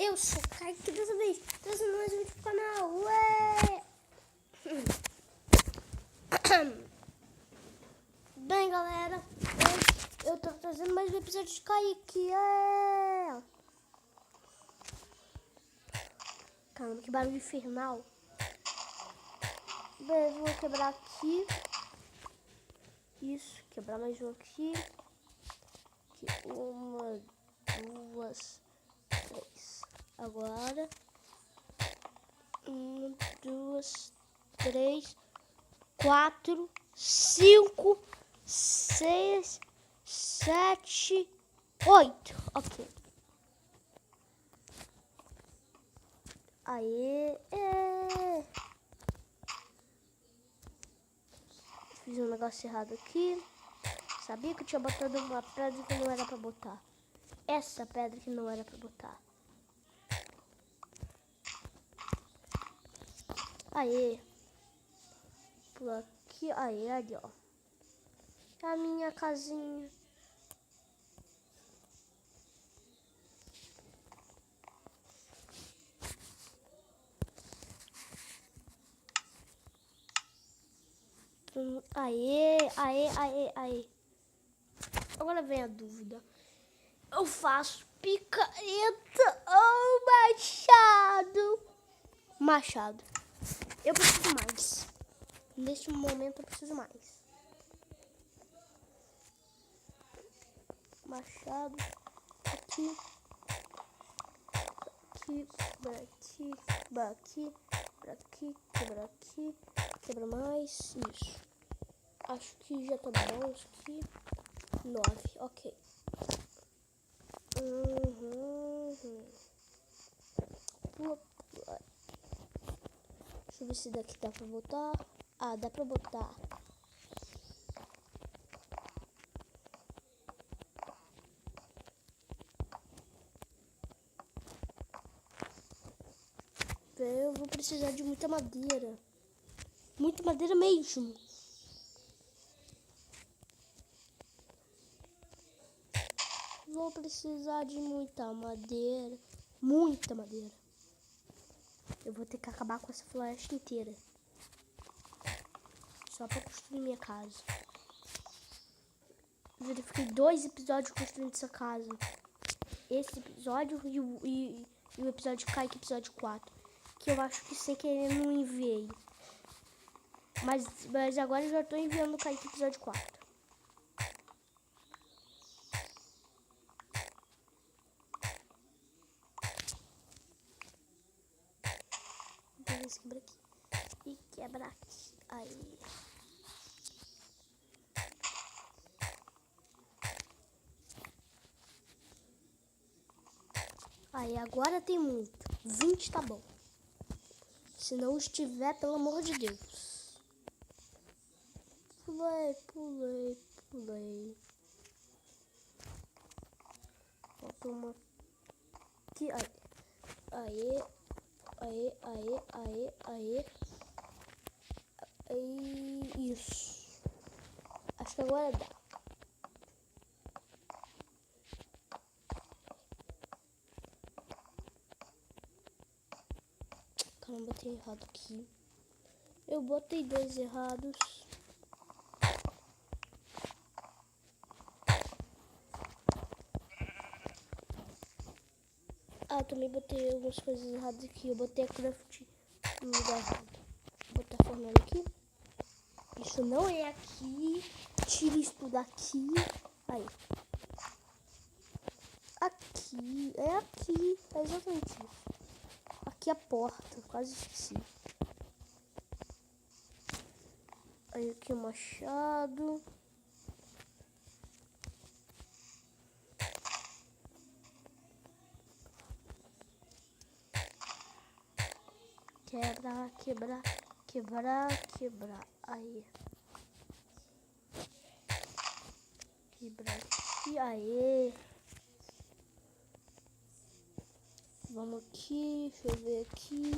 Eu sou o Kaique dessa vez, trazendo mais um vídeo pro canal. Ué! Bem, galera, eu tô trazendo mais um episódio de Kaique. Caramba, que barulho infernal. Bem, vou quebrar aqui. Isso, quebrar mais um aqui. Aqui, 1, 2, 3. Agora 1, 2, 3, 4, 5, 6, 7, 8. Ok. Aê. Fiz um negócio errado aqui. Sabia que eu tinha botado uma pedra que não era pra botar. Essa pedra que não era pra botar. Aê. Por aqui. Aê, ali, ó. É a minha casinha. Aê. Agora vem a dúvida. Eu faço picareta ou machado? Machado. Eu preciso mais. Neste momento eu preciso mais. Machado. Aqui. Aqui. Quebra aqui. Quebra aqui. Quebra mais. Isso. Acho que já tá bom. Isso aqui. 9. Ok. Deixa eu ver se daqui dá pra botar. Ah, dá pra botar. Eu vou precisar de muita madeira. Muita madeira mesmo. Vou precisar de muita madeira. Muita madeira. Eu vou ter que acabar com essa floresta inteira. Só pra construir minha casa. Eu verifiquei 2 episódios construindo essa casa. Esse episódio e o episódio Kaique, episódio 4. Que eu acho que sei que ele não enviei. Mas agora eu já tô enviando o Kaique, episódio 4. Beleza, quebra aqui. E quebra aqui. Aí. Aí, agora tem muito. 20 tá bom. Se não estiver, pelo amor de Deus. Pulei. Falta uma aqui. Aê. Isso. Acho que agora dá. Caramba, botei errado aqui. Eu botei 2 errados. Ah, também botei algumas coisas erradas aqui. Eu botei a craft no lugar errado. Vou botar a fornalha aqui. Isso não é aqui. Tira isso tudo daqui. Aí. Aqui. É aqui. É exatamente isso. Aqui a porta. Quase esqueci. Aí aqui o machado. Quebrar. Aí. Quebrar aqui. Aê. Vamos aqui. Deixa eu ver aqui.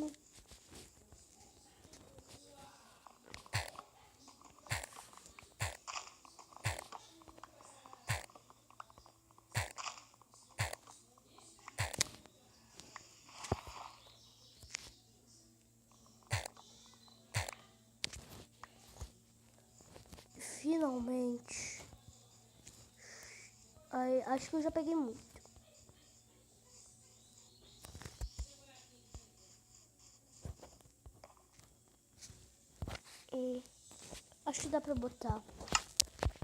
bastante. Aí, acho que eu já peguei muito. Acho que dá pra botar.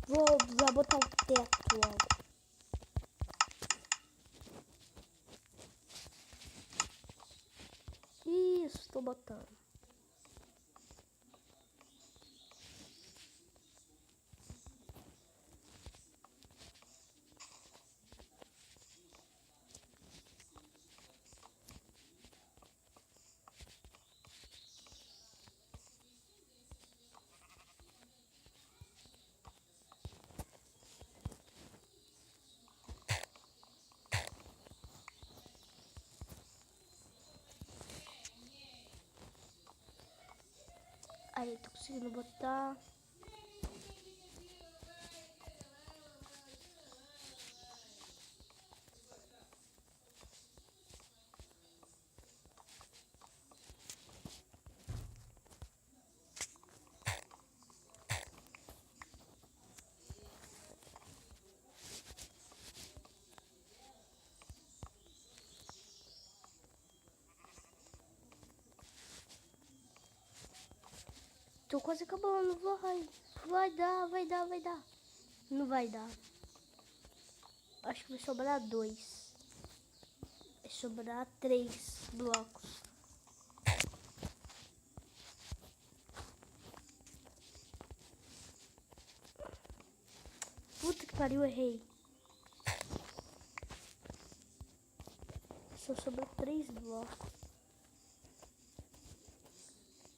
Vou botar o teto logo. Isso, tô botando. Aí, tô conseguindo botar. Tô quase acabando, vai dar. Não vai dar. Acho que vai sobrar 2. Vai sobrar 3 blocos. Puta que pariu, errei. Só sobrou 3 blocos.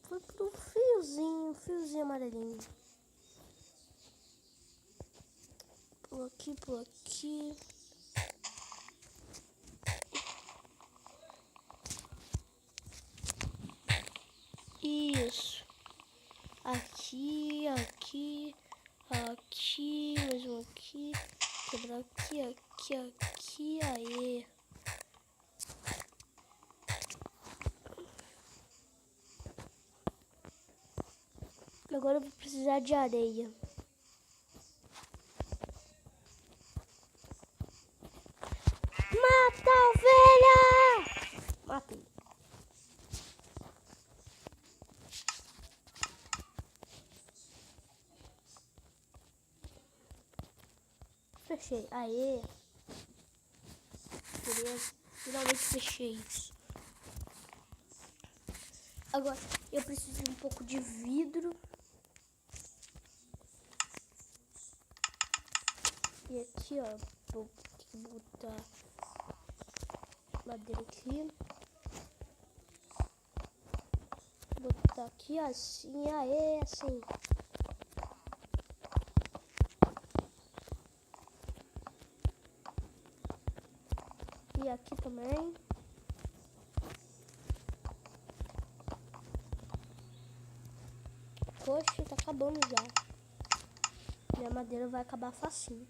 Foi pro fiozinho amarelinho. Por aqui. Isso. Aqui, mais um aqui. Quebrar aqui, aí. Agora eu vou precisar de areia. Mata a ovelha! Matei. Fechei. Aê. Beleza. Finalmente fechei isso. Agora eu preciso de um pouco de vidro. E aqui, ó. Vou botar madeira aqui. Botar aqui assim. Aê, assim. E aqui também. Poxa, tá acabando já. Minha madeira vai acabar facinho.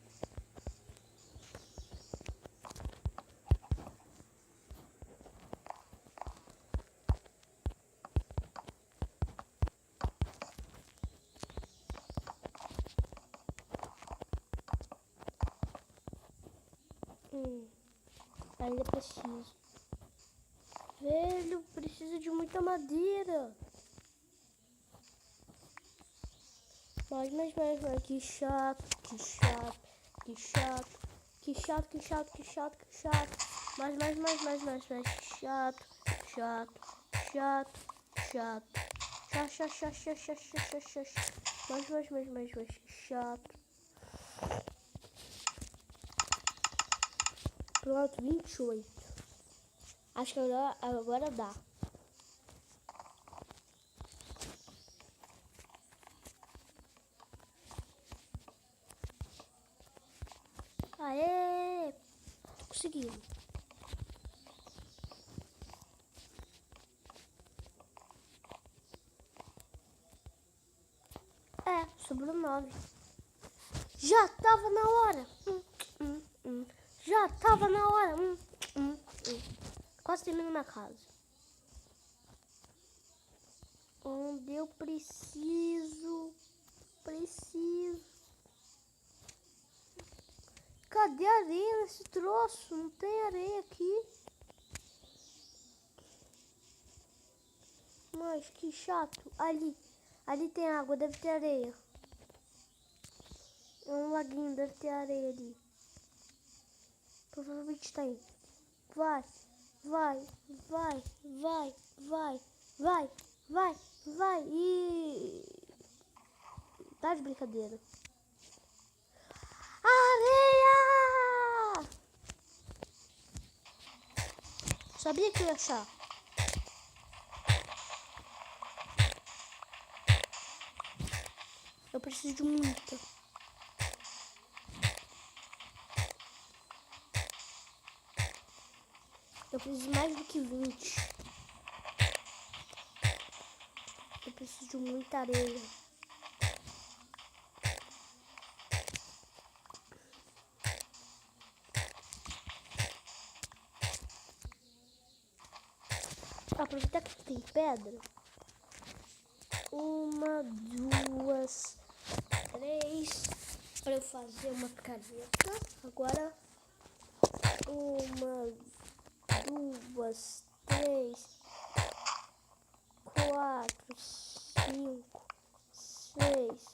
Ainda preciso. Velho, precisa de muita madeira. Mas, que chato. Mais, chato. Mais, chato. Pronto, 28. Acho que agora dá. Aê! Conseguimos. Sobrou 9. Já tava na hora. Já tava na hora. Quase termino minha casa. Onde eu preciso. Cadê a areia nesse troço? Não tem areia aqui. Mas que chato. Ali tem água, deve ter areia. É um laguinho, deve ter areia ali. Provavelmente tem. Vai, vai, vai, vai, vai, vai, vai, vai. E tá de brincadeira. Areia! Sabia que eu ia achar. Eu preciso de muita. Eu preciso de mais do que 20. Eu preciso de muita areia. Aproveitar que tem pedra. 1, 2, 3. Para eu fazer uma picareta. Agora 1, 2, 3, 4, 5, 6,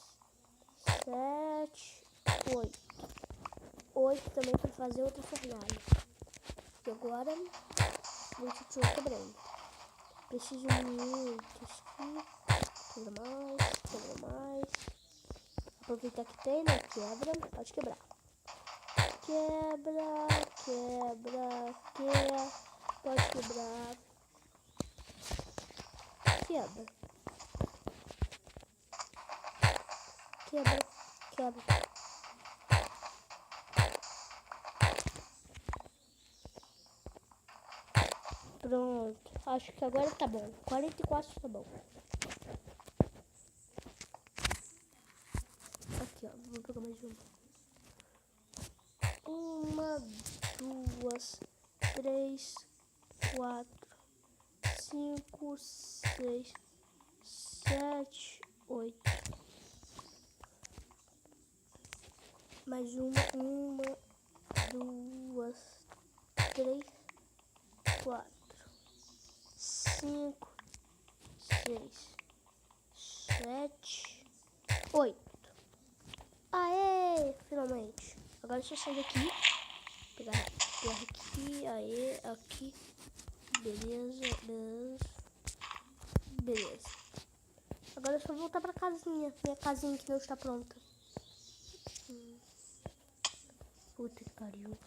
7, 8. 8 também para fazer outra fornalha. E agora vou continuar quebrando. Preciso muito aqui. Quebra mais. Aproveitar que tem, né? Quebra, pode quebrar. Quebra. Pode quebrar. Quebra. Pronto. Acho que agora tá bom. 44 tá bom. Aqui, ó. Vou pegar mais uma. 1, 2, 3, 4, 5, 6, 7, 8. Mais uma. 2, 3, 4, 5, 6, 7, 8. Aê! Finalmente. Agora deixa eu sair daqui. Pegar aqui. Aê, aqui. Beleza. Agora é só voltar pra casinha. Minha casinha que não está pronta. Puta que pariu.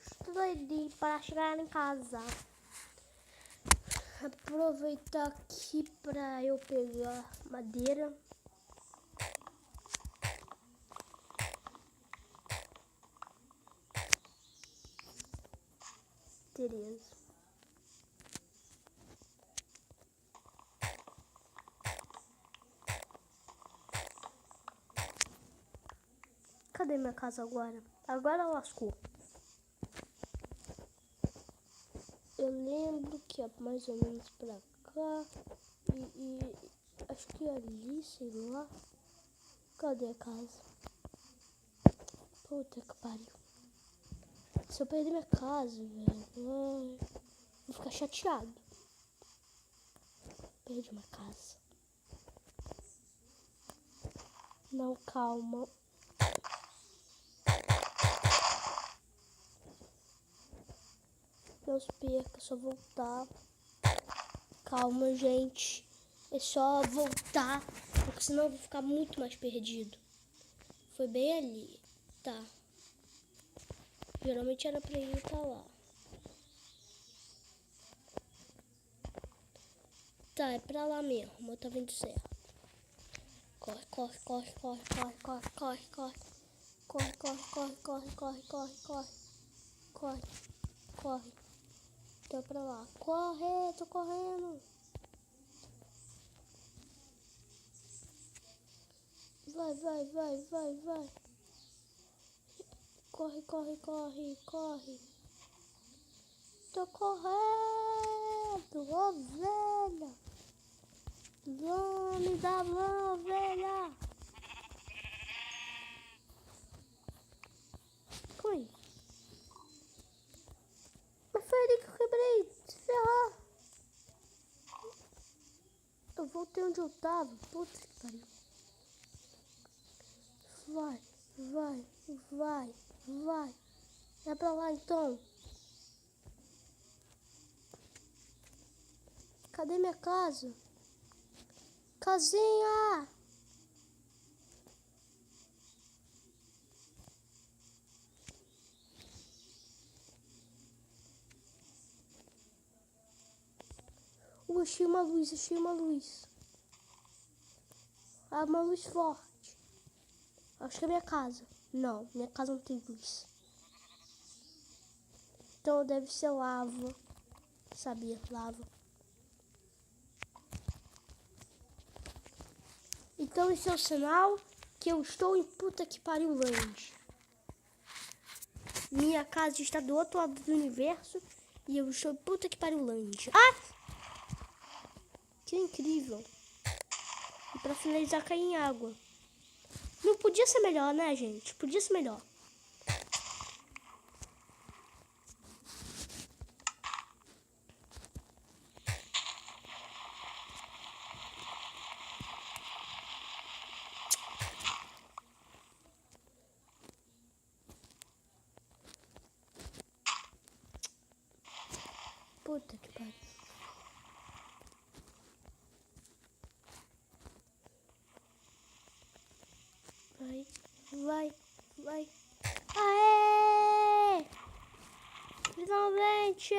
Estou doidinho para chegar em casa. Aproveitar aqui pra eu pegar madeira. Beleza. Cadê minha casa agora? Agora lascou. Eu lembro que é mais ou menos pra cá. E acho que ali, sei lá. Cadê a casa? Puta que pariu. Se eu perder minha casa, velho, vou ficar chateado. Perdi uma casa. Não, calma. Não se perca, é só voltar. Calma, gente. É só voltar, porque senão eu vou ficar muito mais perdido. Foi bem ali. Tá. Geralmente era pra ir pra lá. Tá, é pra lá mesmo. Eu tá vendo certo. Corre. Tô pra lá. Corre, tô correndo. Vai. Corre. Tô correndo, ovelha. Vamos, me dá a mão, ovelha. foi? Mas foi ali que eu quebrei. Se ferrar. Eu voltei onde eu tava. Puta que pariu. Vai, vai, vai, vai. É pra lá então. Cadê minha casa? Casinha! Achei uma luz, achei uma luz. Ah, uma luz forte. Acho que é minha casa. Não, minha casa não tem luz. Então deve ser lava. Sabia, lava. Então esse é o sinal que eu estou em puta que pariu longe. Minha casa está do outro lado do universo e eu estou em puta que pariu longe. Ah! Que incrível. E pra finalizar, cair em água. Não podia ser melhor, né, gente? Podia ser melhor. Puta que pariu. Vai, vai, vai. Aê! Finalmente!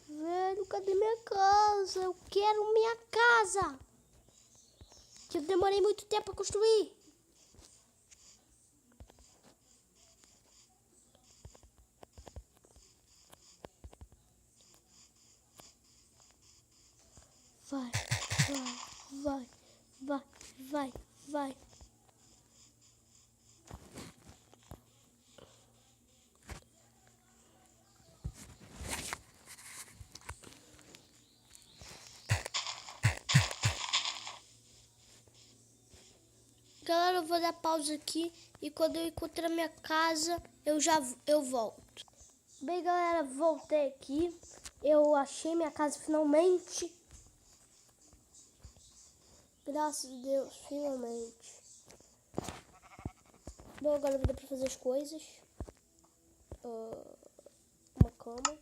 Velho, cadê minha casa? Eu quero minha casa! Que eu demorei muito tempo pra construir. Vai, vai, vai, vai, vai, vai. Galera, eu vou dar pausa aqui e quando eu encontrar minha casa, eu volto. Bem, galera, voltei aqui. Eu achei minha casa finalmente. Graças a Deus, finalmente. Bom, agora vai dar pra fazer as coisas. Uma cama.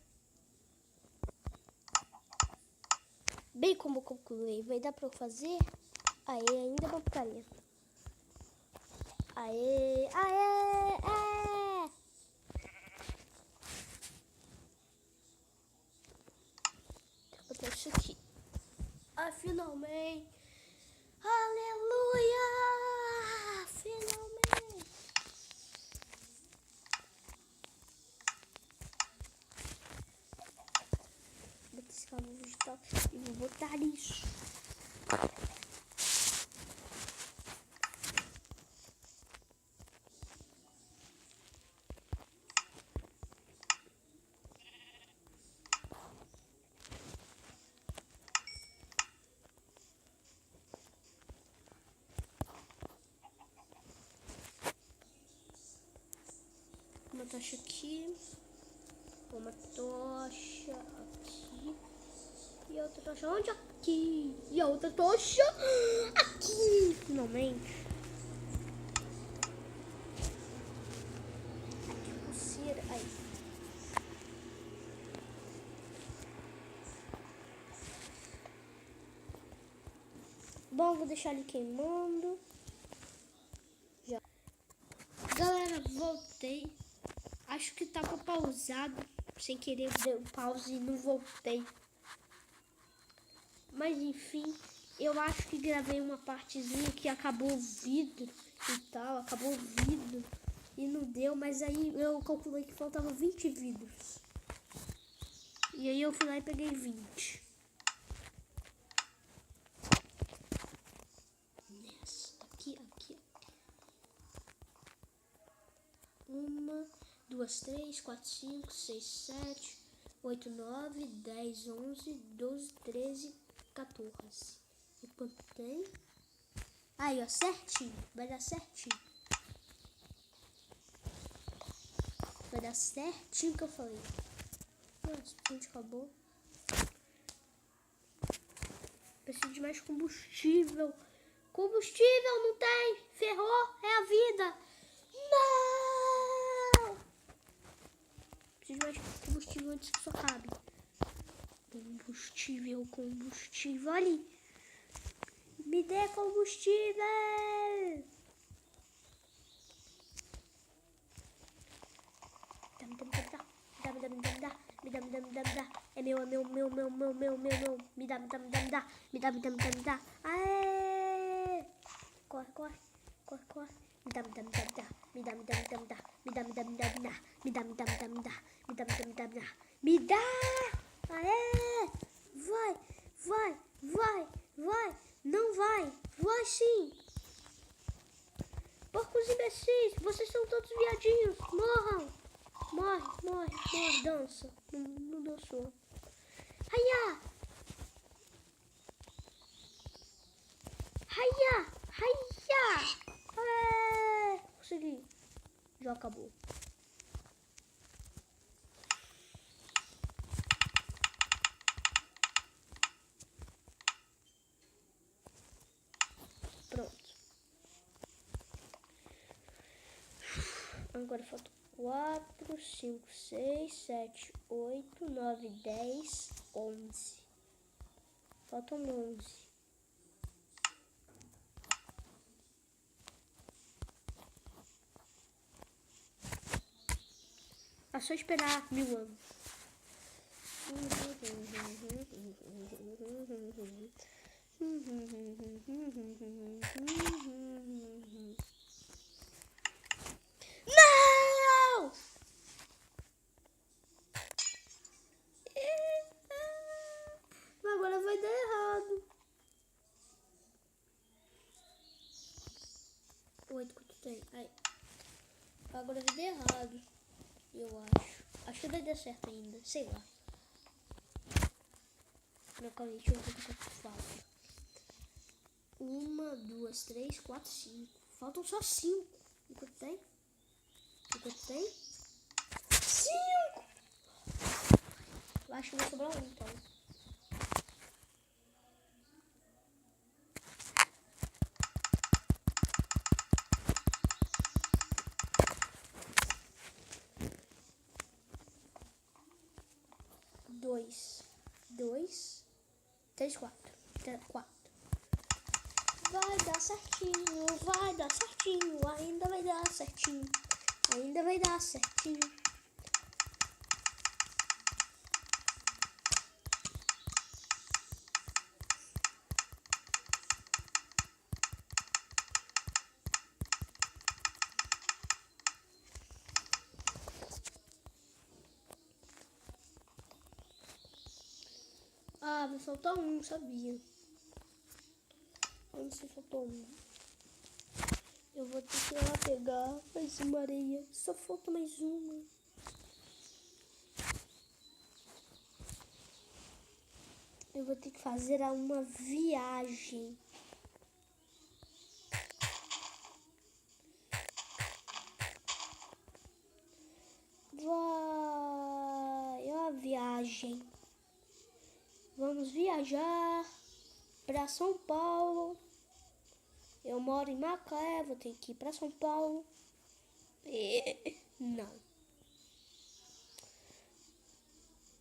Bem como eu calculei, vai dar pra eu fazer? Aê, ainda é uma porcaria. Aê, aê, é! Vou botar isso aqui. Ah, finalmente! Aleluia! Finalmente! Vou botar esse cabo vegetal e vou botar isso. Uma tocha aqui, uma tocha aqui e outra tocha onde? Aqui e a outra tocha aqui, finalmente. Que pulseira, aí. Bom, vou deixar ele queimando. Já. Galera, voltei. Acho que tava pausado. Sem querer, deu pause e não voltei. Mas enfim, eu acho que gravei uma partezinha que acabou o vidro e tal. Acabou o vidro e não deu. Mas aí eu calculei que faltava 20 vidros. E aí eu fui lá e peguei 20. Nessa, aqui. 1, 2, 3, 4, 5, 6, 7, 8, 9, 10, 11, 12, 13, 14. E quanto tem? Aí, ó, certinho. Vai dar certinho. Vai dar certinho o que eu falei. Nossa, a gente acabou. Preciso de mais combustível. Combustível não tem. Ferrou. É a vida. Não! Preciso de mais combustível antes que isso acabe. Combustível, combustível. Olha. Me dê combustível. Dá. É meu. Me dá. Me dá. Aê! Corre. Me dá. Me dá. Aê! Vai. Não vai. Vai sim. Porcos imbecis, vocês são todos viadinhos. Morram. Morre, dança. Não dançou. Haia! Consegui. Já acabou. Pronto. Agora falta 4, 5, 6, 7, 8, 9, 10, 11. Faltam 11. É só esperar 1000 anos. Não! Agora vai dar errado. 8 quanto tem? Ai. Agora vai dar errado. Eu acho. Acho que vai dar certo ainda. Sei lá. Não, calma aí. Deixa eu ver quanto falta. 1, 2, 3, 4, 5. Faltam só 5. E quanto tem? 5! Eu acho que vai sobrar um, então. Dois, 3, 4. Vai dar certinho, ainda vai dar certinho. Ah, vai faltar um, sabia? Onde se faltou um? Eu vou ter que ir lá pegar mais uma areia. Só falta mais uma. Eu vou ter que fazer uma viagem. Vai, ó a viagem. Vamos viajar para São Paulo. Eu moro em Macaé, vou ter que ir para São Paulo. Não.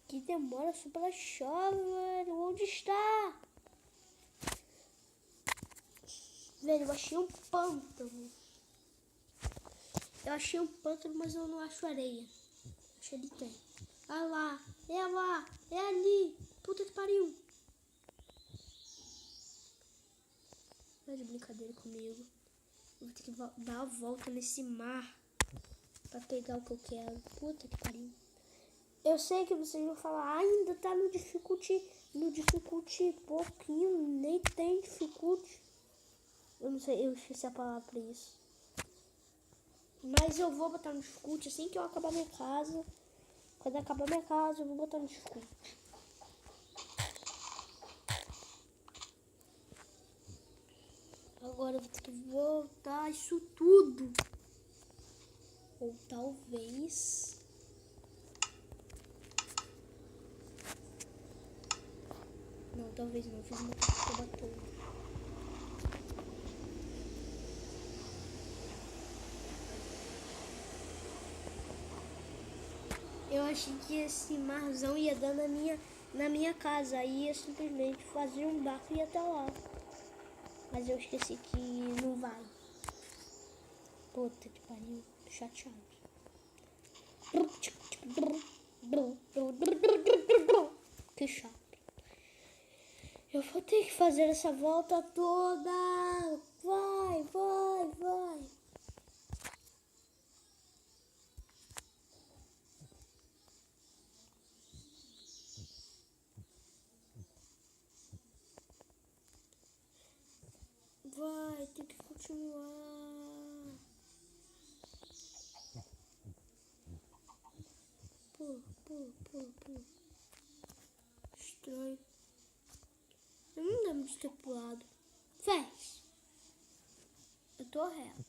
Que demora super chove, velho. Onde está? Velho, eu achei um pântano. Mas eu não acho areia. Acho que ele tem. Ah lá, é ali. Puta que pariu. Tá de brincadeira comigo. Eu vou ter que dar a volta nesse mar pra pegar o que eu quero. Puta que pariu. Eu sei que vocês vão falar, ainda tá no difficulty pouquinho, nem tem difficulty. Eu não sei, eu esqueci a palavra pra isso. Mas eu vou botar no difficulty assim que eu acabar minha casa. Quando acabar minha casa, eu vou botar no escuro. Agora eu vou ter que voltar isso tudo. Ou talvez... Não, talvez não. Eu fiz uma coisa toda. Eu achei que esse marzão ia dar na minha casa. Aí eu simplesmente fazia um barco e ia até lá. Mas eu esqueci que não vai. Puta que pariu. Tô chateado. Que chato. Eu vou ter que fazer essa volta toda. Vai, vai, vai. Vai, tem que continuar. Pula, pula, pula, pula. Estranho. Eu não lembro de ter pulado. Fez. Eu tô reto.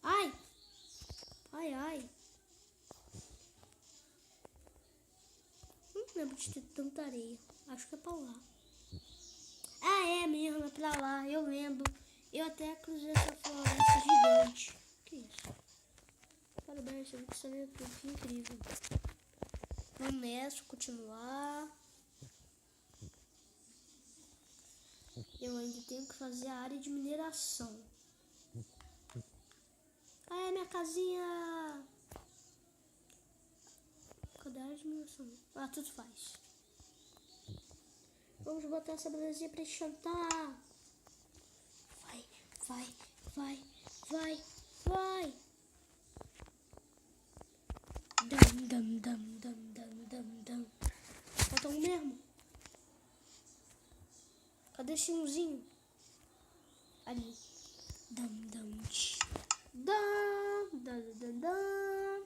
Ai. Ai, ai. Não lembro de ter tanta areia. Acho que é pra lá. Ah, é mesmo, é pra lá. Eu lembro. Eu até cruzei essa floresta gigante. Que isso? Parabéns, você é tudo incrível. Vamos nessa, continuar. Eu ainda tenho que fazer a área de mineração. Ah, é minha casinha. Cadê a área de mineração? Ah, tudo faz. Vamos botar essa belezinha pra enxantar. Vai, vai, vai, vai, vai. Dam, dam, dam, dam, dam, dam, dam. Falta um mesmo. Cadê esse umzinho? Ali. Dam, dam, tch. Dam, dam, dam, dam.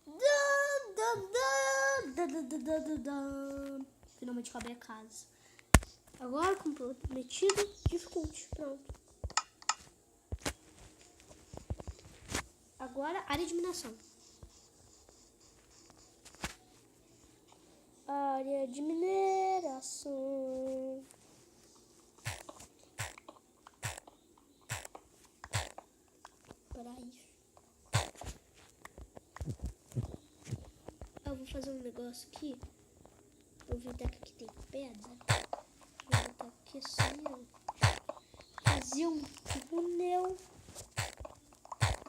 Dam, dam, dam, dam, dam, dam, dam, dam. Finalmente acabei a casa. Agora, como prometido, dificulte. Pronto. Agora, área de mineração. Área de mineração. Para isso. Eu vou fazer um negócio aqui. Eu vou ver que aqui tem pedra. Vou botar aqui assim, ó. Fazer um túnel.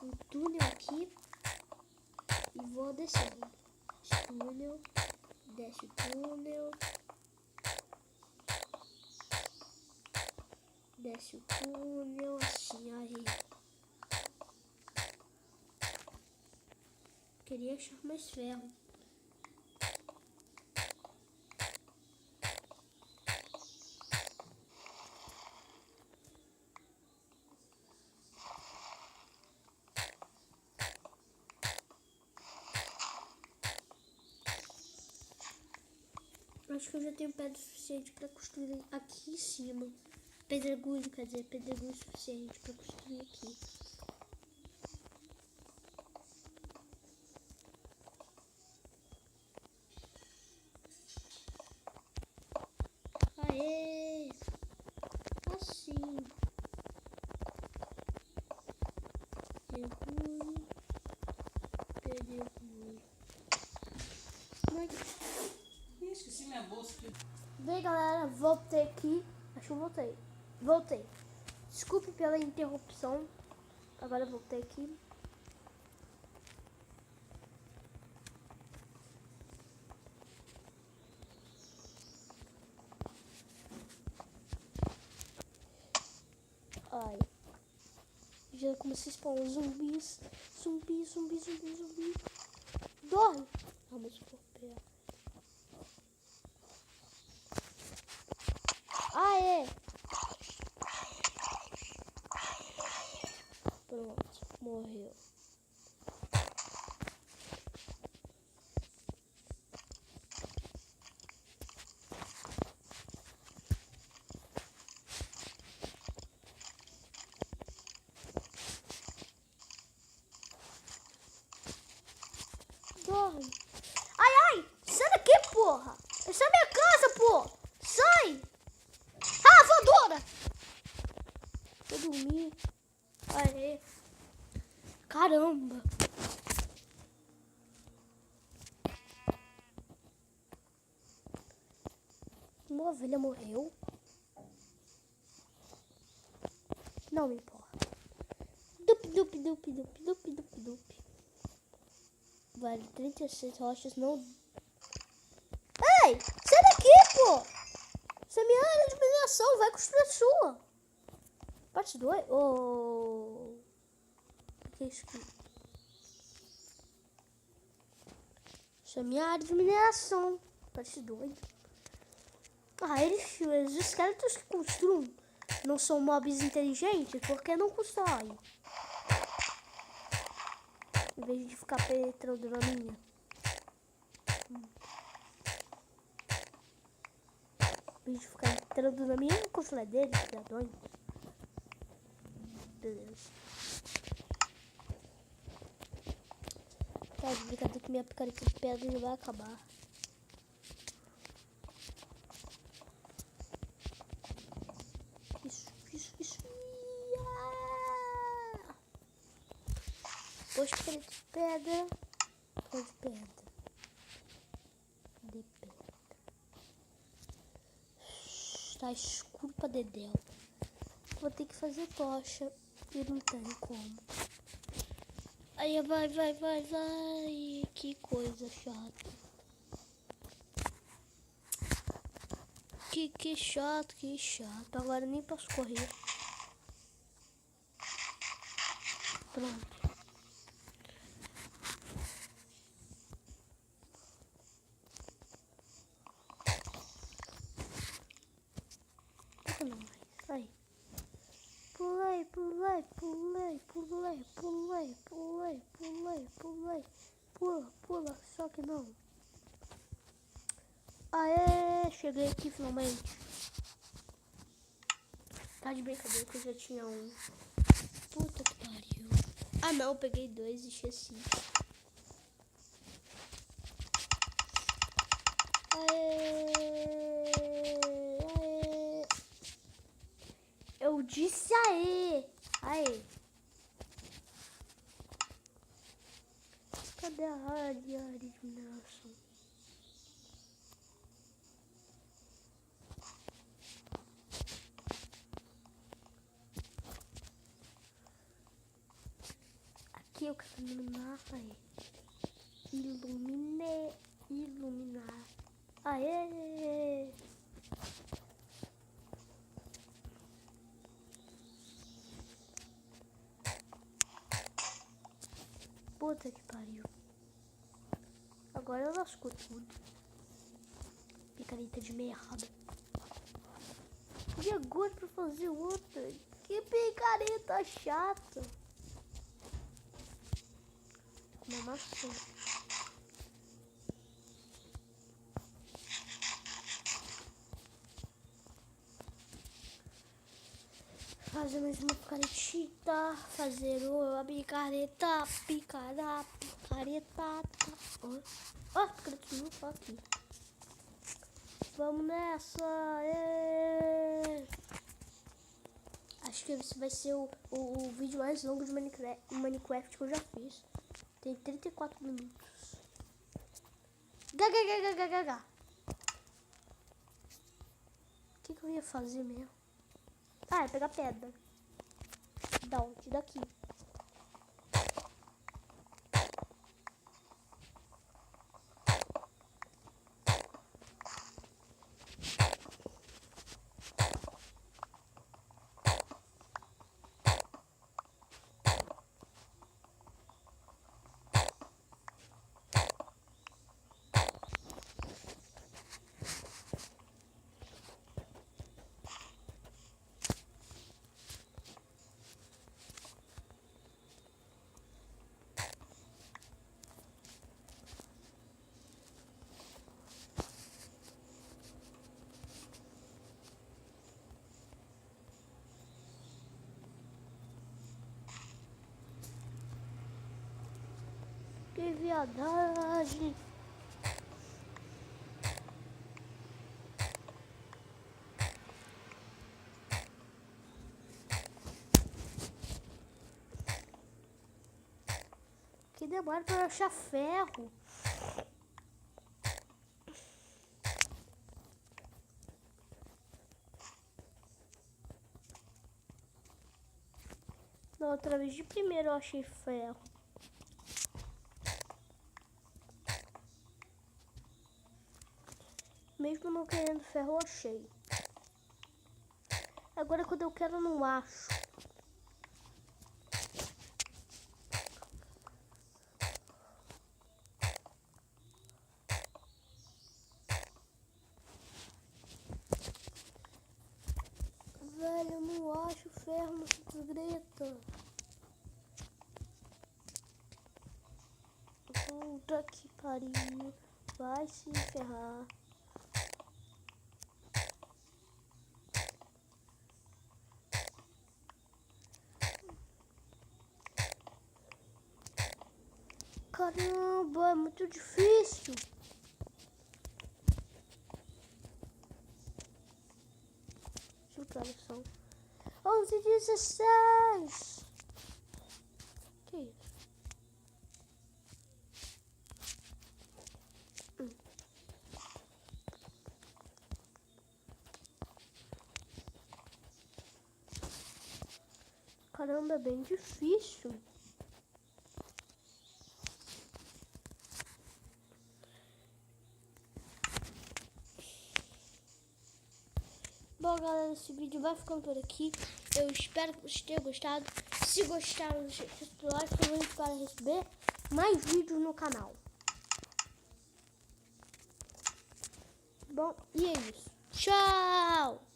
Um túnel aqui. E vou descendo. Esse túnel. Desce o túnel. Desce o túnel. Assim, aí. Queria achar mais ferro. Acho que eu já tenho pedra suficiente para construir aqui em cima. Pedregulho, quer dizer, pedregulho suficiente para construir aqui. Aê! Assim. Pedregulho. Pedregulho. Esqueci minha bolsa aqui. Bem, galera, voltei aqui. Acho que eu voltei. Voltei. Desculpe pela interrupção. Agora eu voltei aqui. Ai. Já comecei a spawnar zumbis. Zumbi, zumbi, zumbi, zumbi. Dorme. Vamos por perto. Aê! Pronto, morreu. Ai, ai, sai daqui, porra. Essa é minha casa, pô. Sai. Ah, voadora. Vou dormir. Aê. Caramba. Uma ovelha morreu. Não me importa. Dup, dup, dup, dup, dup, dup, dup. Vale 36 rochas, não... Ei! Sai daqui, pô! Essa é minha área de mineração, vai construir a sua. Parte 2? Oh... O que é isso aqui? Isso é minha área de mineração. Parte 2. Ah, os esqueletos que construam não são mobs inteligentes, porque não constroem. Em vez de ficar penetrando na minha. Em vez de ficar entrando na minha, eu constrói dele, criador. Beleza. Tá de brincadeira que minha picareta de pedra já vai acabar. Isso. Depois picareta de pedra. Depois de pedra. De pedra. Tá escuro pra dedéu. Vou ter que fazer tocha. E não tem como. Aí vai. Que coisa chata. Que chato. Agora nem posso correr. Pronto. Não mais. Aí. Pulei. Pula. Só que não. Aê, cheguei aqui finalmente. Tá de brincadeira que eu já tinha um. Puta que pariu. Ah não, eu peguei 2 e esqueci. Aê. Eu disse aê. Cadê a área de mineração? Aqui eu quero iluminar. Aí. Iluminar. Aê! Puta que pariu. Agora eu lascou tudo. Picareta de merda. E agora pra fazer outra? Que picareta chata. Como maçã. Fazer mais uma picaretita. Fazer uma picareta. Picareta. Ó, picareta não tá aqui. Vamos nessa. Acho que esse vai ser o vídeo mais longo de Minecraft que eu já fiz. Tem 34 minutos. Gaga. O que eu ia fazer mesmo? Ah, é pegar pedra. Da onde? Daqui. Que viadagem. Que demora pra eu achar ferro. Da outra vez de primeiro eu achei ferro. Mesmo não querendo ferro, eu achei. Agora quando eu quero, eu não acho. Velho, eu não acho ferro no segredo. Puta que pariu. Vai se ferrar. Caramba, é muito difícil. Deixa eu ver a são. 11h16. Que isso? Caramba, é bem difícil. Bom, galera, esse vídeo vai ficando por aqui. Eu espero que vocês tenham gostado. Se gostaram, deixa o like para receber mais vídeos no canal. Bom, e é isso. Tchau!